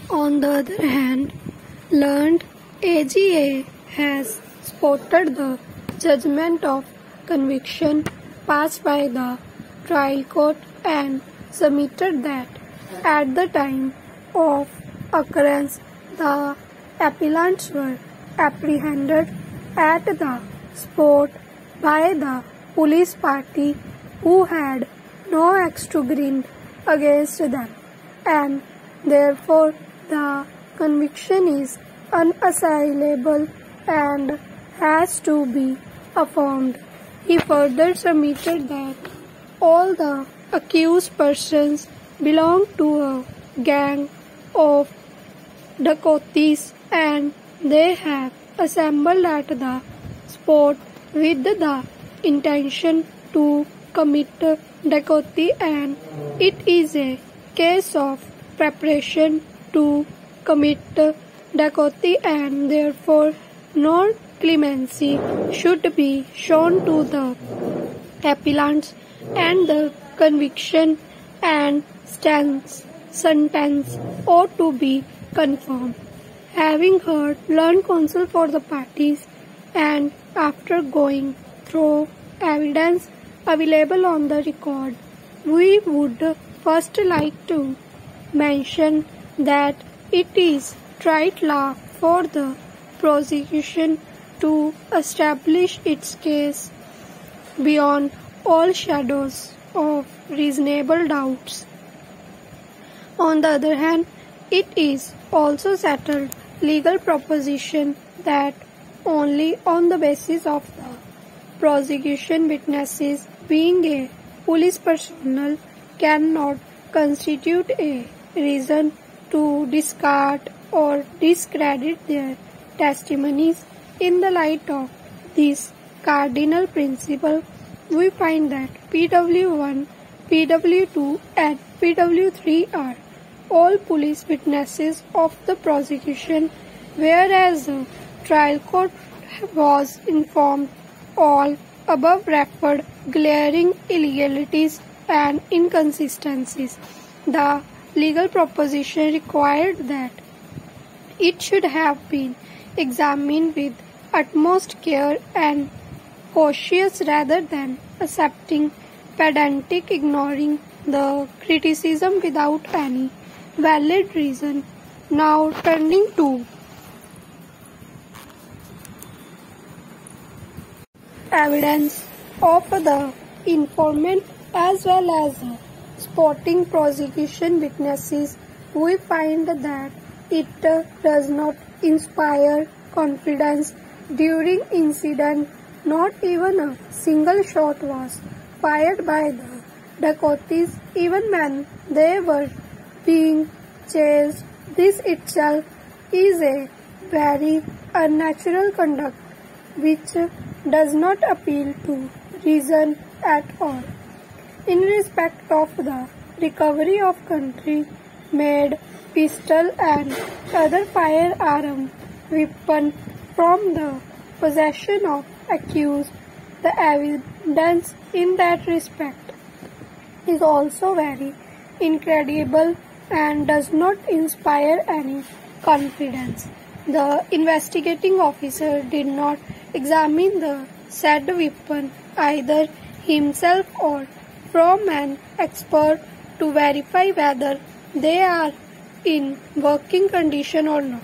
On the other hand, learned AGA has spotted the judgment of conviction passed by the trial court and submitted that at the time of occurrence the appellants were apprehended at the spot by the police party who had no axe to grind against them, and therefore the conviction is unassailable and has to be affirmed. He further submitted that all the accused persons belong to a gang of dacoits and they have assembled at the spot with the intention to commit dacoity, and it is a case of preparation to commit dacoity and therefore no clemency should be shown to the appellants and the conviction and sentence ought to be confirmed. Having heard learned counsel for the parties and after going through evidence available on the record, we would first like to mention that it is tried law for the prosecution to establish its case beyond all shadows of reasonable doubts. On the other hand, it is also settled legal proposition that only on the basis of the prosecution witnesses being a police personnel cannot constitute a reason to discard or discredit their testimonies. In the light of this cardinal principle, we find that PW1, PW2 and PW3 are all police witnesses of the prosecution, whereas the trial court was informed all above referred glaring illegalities and inconsistencies. The legal proposition required that it should have been examined with utmost care and cautious rather than accepting pedantic ignoring the criticism without any valid reason. Now turning to evidence of the informant as well as spotting prosecution witnesses, we find that it does not inspire confidence. During incident, not even a single shot was fired by the dacoits even when they were being chased. This itself is a very unnatural conduct which does not appeal to reason at all. In respect of the recovery of country-made pistol and other firearm weapon from the possession of accused, the evidence in that respect is also very incredible and does not inspire any confidence. The investigating officer did not examine the said weapon either himself or from an expert to verify whether they are in working condition or not.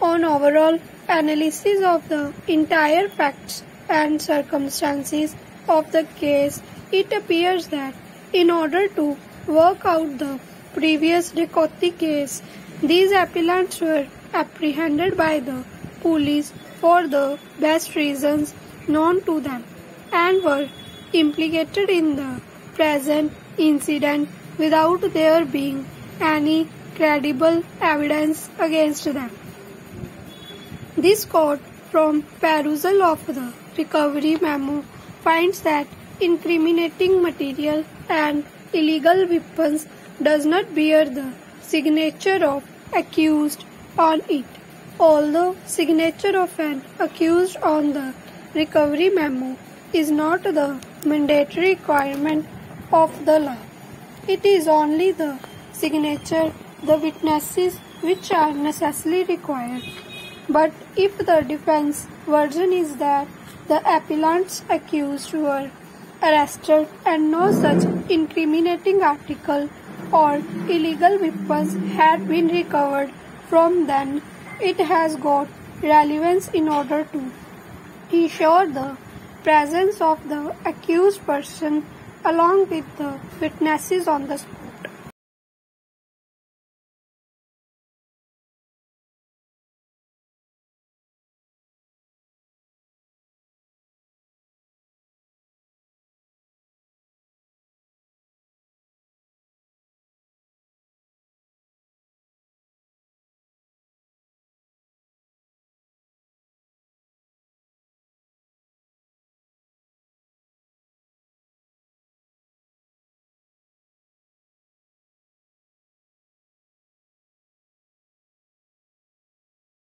On overall analysis of the entire facts and circumstances of the case, it appears that in order to work out the previous dacoity case, these appellants were apprehended by the police for the best reasons known to them and were implicated in the present incident without there being any credible evidence against them. This court, from perusal of the recovery memo, finds that incriminating material and illegal weapons does not bear the signature of accused on it. Although signature of an accused on the recovery memo is not the mandatory requirement of the law, it is only the signature the witnesses which are necessarily required. But if the defense version is that the appellants accused were arrested and no such incriminating article or illegal weapons had been recovered from them, it has got relevance in order to ensure the presence of the accused person along with the witnesses on the spot.